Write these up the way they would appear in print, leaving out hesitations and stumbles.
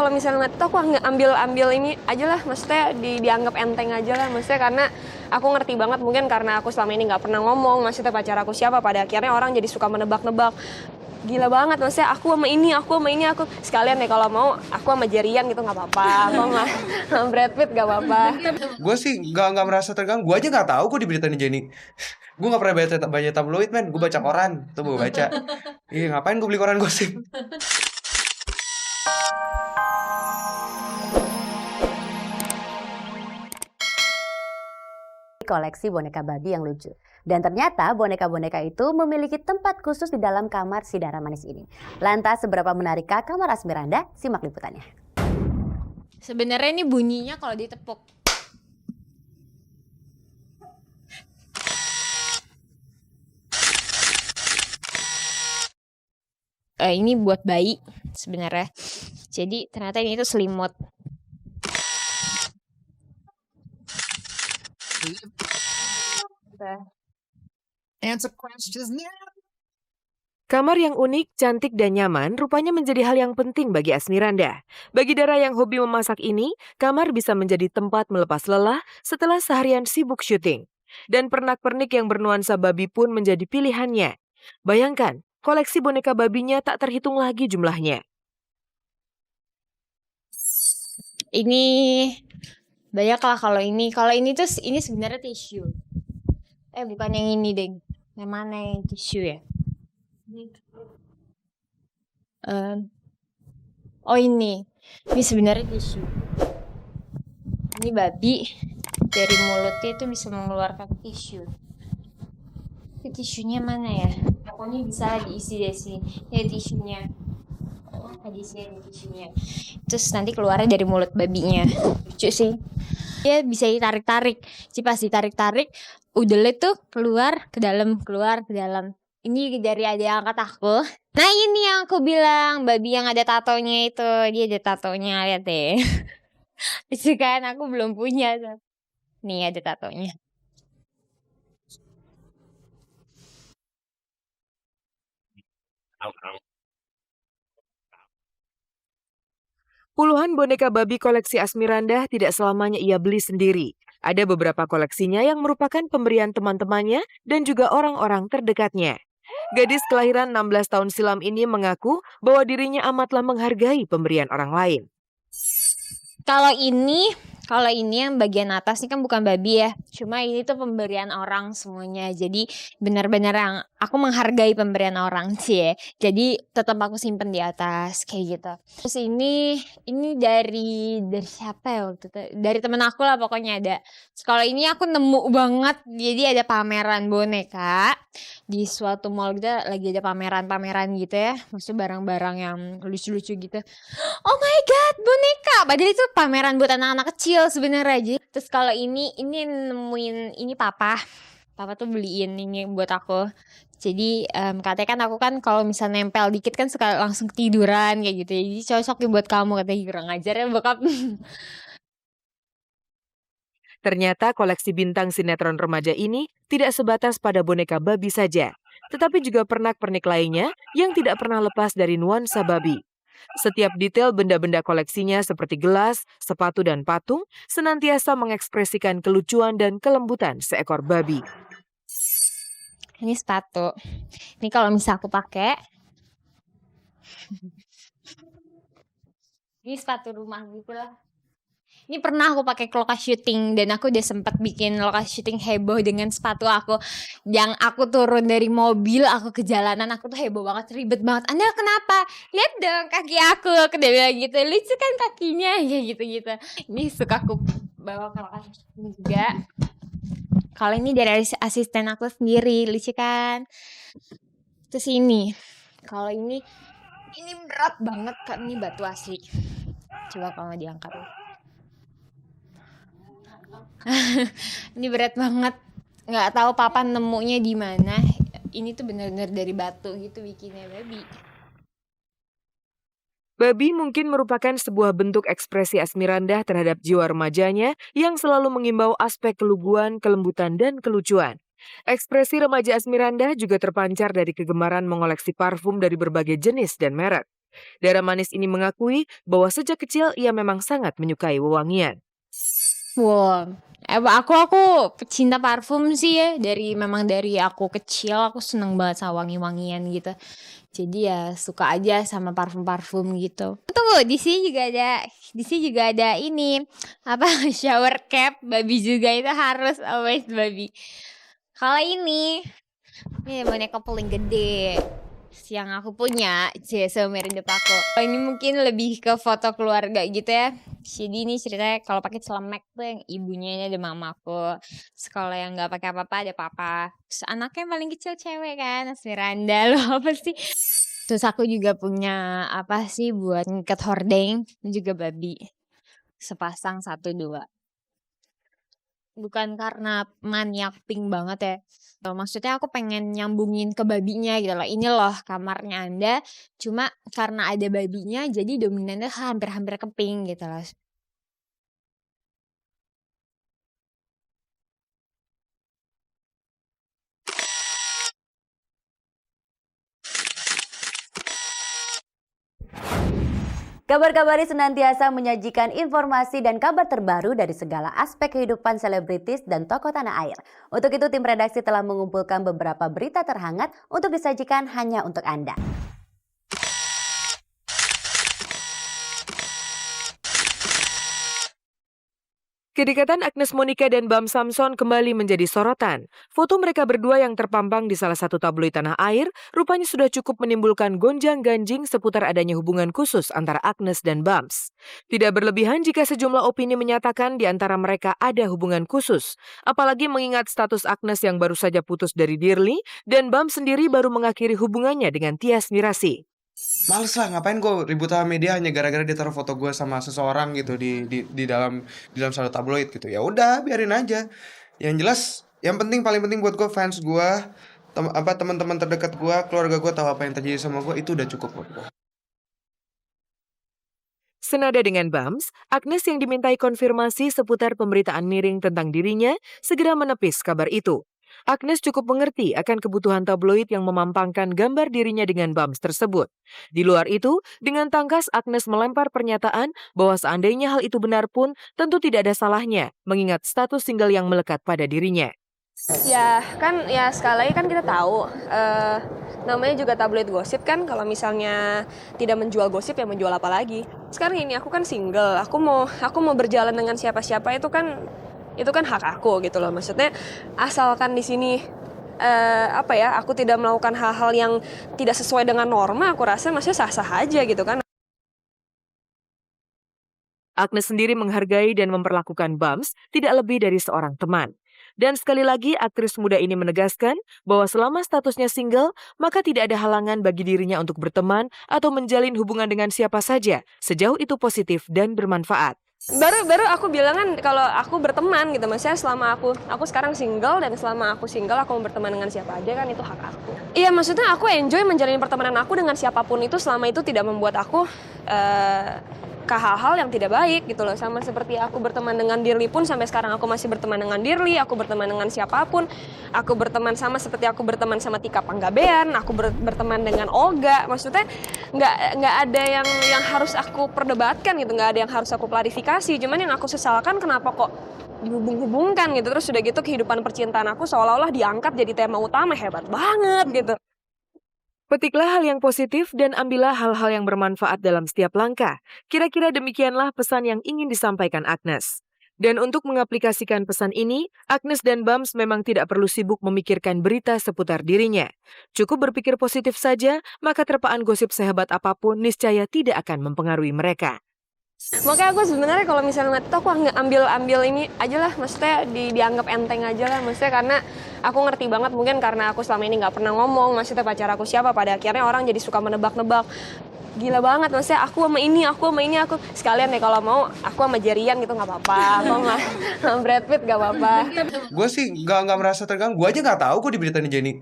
kalau misalnya ngeliat itu aku ambil ini aja lah, maksudnya dianggap enteng aja lah, maksudnya karena aku ngerti banget mungkin karena aku selama ini nggak pernah ngomong maksudnya pacar aku siapa, pada akhirnya orang jadi suka menebak-nebak. Gila banget, maksudnya aku sama ini, aku sekalian deh kalau mau aku sama Jerian gitu nggak apa-apa, aku sama Brad Pitt nggak apa-apa. Gue sih nggak merasa terganggu. Gue aja nggak tahu kok diberitain Jenny. Gue nggak pernah baca tabloid, men. Gue baca koran, tuh gue baca. Iya, ngapain gue beli koran gosip? Koleksi boneka babi yang lucu. Dan ternyata boneka-boneka itu memiliki tempat khusus di dalam kamar si darah manis ini. Lantas seberapa menarikkah kamar Asmiranda? Simak liputannya. Sebenarnya ini bunyinya kalau ditepuk. Ini buat bayi sebenarnya. Jadi ternyata ini tuh selimut. Kamar yang unik, cantik, dan nyaman rupanya menjadi hal yang penting bagi Asmiranda. Bagi Dara yang hobi memasak ini, kamar bisa menjadi tempat melepas lelah setelah seharian sibuk syuting. Dan pernak-pernik yang bernuansa babi pun menjadi pilihannya. Bayangkan, koleksi boneka babinya tak terhitung lagi jumlahnya. Ini banyak lah kalau ini. Kalau ini tuh ini sebenarnya tisu. Bukan yang ini, deng. Yang mana yang tisu ya? Oh ini sebenarnya tisu. Ini babi dari mulutnya itu bisa mengeluarkan tisu. Itu tisunya mana ya? Pokoknya bisa diisi dari sini. Ya tisunya. Diisi tisunya. Terus nanti keluarnya dari mulut babinya. Lucu sih. Dia bisa ditarik-tarik. Pas ditarik-tarik, udelnya tuh keluar ke dalam. Ini dari adik angkat aku. Nah ini yang aku bilang, babi yang ada tatonya itu. Dia ada tatonya, lihat deh. Lucu kan, aku belum punya. Nih ada tatonya. Puluhan boneka babi koleksi Asmiranda tidak selamanya ia beli sendiri. Ada beberapa koleksinya yang merupakan pemberian teman-temannya dan juga orang-orang terdekatnya. Gadis kelahiran 16 tahun silam ini mengaku bahwa dirinya amatlah menghargai pemberian orang lain. Kalau ini yang bagian atas ini kan bukan babi ya. Cuma ini tuh pemberian orang semuanya. Jadi benar-benar yang aku menghargai pemberian orang sih ya. Jadi tetap aku simpen di atas kayak gitu. Terus ini dari siapa ya waktu itu? Dari temen aku lah pokoknya ada. Kalau ini aku nemu banget. Jadi ada pameran boneka di suatu mall gitu, lagi ada pameran gitu ya. Maksudnya barang-barang yang lucu-lucu gitu. Oh my god, boneka. Padahal itu pameran buat anak-anak kecil sebenarnya aja. Terus kalau ini nemuin ini papa tuh beliin ini buat aku. Jadi katanya kan aku kan kalau misalnya nempel dikit kan suka langsung ketiduran kayak gitu. Jadi cocok nih buat kamu, katanya. Kurang ajar ya bokap. Ternyata koleksi bintang sinetron remaja ini tidak sebatas pada boneka babi saja, tetapi juga pernak-pernik lainnya yang tidak pernah lepas dari nuansa babi. Setiap detail benda-benda koleksinya seperti gelas, sepatu, dan patung senantiasa mengekspresikan kelucuan dan kelembutan seekor babi. Ini sepatu. Ini kalau misal aku pakai. Ini sepatu rumah gitu lah. Ini pernah aku pakai ke lokasi syuting dan aku udah sempat bikin lokasi syuting heboh dengan sepatu aku. Yang aku turun dari mobil, aku ke jalanan, aku tuh heboh banget, ribet banget. Anda kenapa? Lihat dong kaki aku udah bilang gitu. Lucu kan kakinya, ya gitu-gitu. Ini suka aku bawa ke lokasi syuting juga. Kalau ini dari asisten aku sendiri, lucu kan? Terus ini, kalau ini berat banget kan, ini batu asli. Coba kalau diangkat. Ini berat banget. Nggak tahu papa nemunya di mana. Ini tuh benar-benar dari batu gitu bikinnya babi. Babi mungkin merupakan sebuah bentuk ekspresi Asmiranda terhadap jiwa remajanya yang selalu mengimbau aspek keluguan, kelembutan, dan kelucuan. Ekspresi remaja Asmiranda juga terpancar dari kegemaran mengoleksi parfum dari berbagai jenis dan merek. Dara manis ini mengakui bahwa sejak kecil ia memang sangat menyukai wewangian. Wow, aku pecinta parfum sih ya. Memang dari aku kecil aku seneng banget sama wangi-wangian gitu. Jadi ya suka aja sama parfum-parfum gitu. Tunggu, di sini juga ada ini apa shower cap babi juga, itu harus always babi. Kalau ini boneka paling gede yang aku punya, seumur hidup aku. Ini mungkin lebih ke foto keluarga gitu ya. Jadi ini ceritanya kalau pakai celemek tuh yang ibunya ini ada mamaku. Sekolah yang nggak pakai apa-apa ada papa. Terus anaknya yang paling kecil cewek kan, Miranda loh apa sih? Terus aku juga punya apa sih buat ngikat hordeng, juga babi. Sepasang 1, 2. Bukan karena maniak pink banget ya. Maksudnya aku pengen nyambungin ke babinya gitu loh. Ini loh kamarnya Anda, cuma karena ada babinya jadi dominannya hampir-hampir ke pink gitu loh. Kabar-kabari senantiasa menyajikan informasi dan kabar terbaru dari segala aspek kehidupan selebritis dan tokoh tanah air. Untuk itu tim redaksi telah mengumpulkan beberapa berita terhangat untuk disajikan hanya untuk Anda. Kedekatan Agnes Monica dan Bams Samson kembali menjadi sorotan. Foto mereka berdua yang terpampang di salah satu tabloid tanah air rupanya sudah cukup menimbulkan gonjang-ganjing seputar adanya hubungan khusus antara Agnes dan Bams. Tidak berlebihan jika sejumlah opini menyatakan di antara mereka ada hubungan khusus. Apalagi mengingat status Agnes yang baru saja putus dari Dirli dan Bams sendiri baru mengakhiri hubungannya dengan Tias Mirasih. Males lah, ngapain gue ribut sama media hanya gara-gara dia taruh foto gue sama seseorang gitu di dalam satu tabloid gitu. Ya udah, biarin aja. Yang jelas, paling penting buat gue, fans gue, teman-teman terdekat gue, keluarga gue tahu apa yang terjadi sama gue, itu udah cukup buat gue. Senada dengan Bams, Agnes yang dimintai konfirmasi seputar pemberitaan miring tentang dirinya segera menepis kabar itu. Agnes cukup mengerti akan kebutuhan tabloid yang memampangkan gambar dirinya dengan Bams tersebut. Di luar itu, dengan tangkas Agnes melempar pernyataan bahwa seandainya hal itu benar pun tentu tidak ada salahnya, mengingat status single yang melekat pada dirinya. Ya kan, ya sekali lagi kan kita tahu namanya juga tabloid gosip kan. Kalau misalnya tidak menjual gosip ya menjual apa lagi. Sekarang ini aku kan single, aku mau berjalan dengan siapa-siapa itu kan hak aku gitu loh. Maksudnya asalkan di sini aku tidak melakukan hal-hal yang tidak sesuai dengan norma, aku rasa masih sah-sah aja gitu kan. Agnes sendiri menghargai dan memperlakukan Bams tidak lebih dari seorang teman. Dan sekali lagi aktris muda ini menegaskan bahwa selama statusnya single, maka tidak ada halangan bagi dirinya untuk berteman atau menjalin hubungan dengan siapa saja, sejauh itu positif dan bermanfaat. Baru aku bilang kan kalau aku berteman gitu, maksudnya selama aku sekarang single dan selama aku single aku mau berteman dengan siapa aja kan itu hak aku. Iya, maksudnya aku enjoy menjalin pertemanan aku dengan siapapun itu selama itu tidak membuat aku ke hal-hal yang tidak baik gitu loh. Sama seperti aku berteman dengan Dirli pun sampai sekarang aku masih berteman dengan Dirli, aku berteman dengan siapapun. Aku berteman sama seperti aku berteman sama Tika Panggabean, aku berteman dengan Olga. Maksudnya nggak ada yang harus aku perdebatkan gitu, nggak ada yang harus aku klarifikasi. Cuman yang aku sesalkan kenapa kok dihubung-hubungkan gitu. Terus sudah gitu kehidupan percintaan aku seolah-olah diangkat jadi tema utama, hebat banget gitu. Petiklah hal yang positif dan ambillah hal-hal yang bermanfaat dalam setiap langkah. Kira-kira demikianlah pesan yang ingin disampaikan Agnes. Dan untuk mengaplikasikan pesan ini, Agnes dan Bams memang tidak perlu sibuk memikirkan berita seputar dirinya. Cukup berpikir positif saja, maka terpaan gosip sehebat apapun niscaya tidak akan mempengaruhi mereka. Makanya aku sebenarnya kalau misalnya itu aku ambil ini aja lah, maksudnya dianggap enteng aja lah, maksudnya karena aku ngerti banget mungkin karena aku selama ini nggak pernah ngomong maksudnya pacar aku siapa, pada akhirnya orang jadi suka menebak-nebak. Gila banget, maksudnya aku sama ini aku sekalian deh kalau mau aku sama Jerian gitu nggak apa-apa, aku sama Brad Pitt nggak apa-apa. Gue sih nggak merasa terganggu. Gue aja nggak tahu kok diberitain Jenny.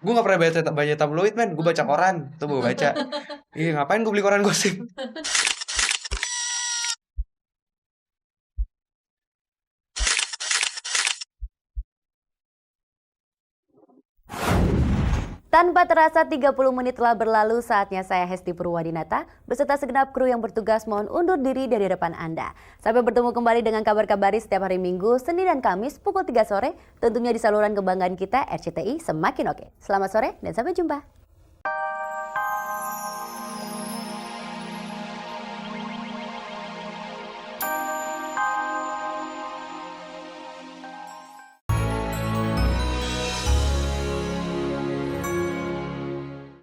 Gue nggak pernah baca tabloid, men. Gue baca koran, tuh gue baca. Iya, ngapain gue beli koran gosip? Tanpa terasa 30 menit telah berlalu, saatnya saya Hesti Purwadinata beserta segenap kru yang bertugas mohon undur diri dari depan Anda. Sampai bertemu kembali dengan kabar-kabari setiap hari Minggu, Senin dan Kamis pukul 3 sore, tentunya di saluran kebanggaan kita RCTI Semakin Oke. Selamat sore dan sampai jumpa.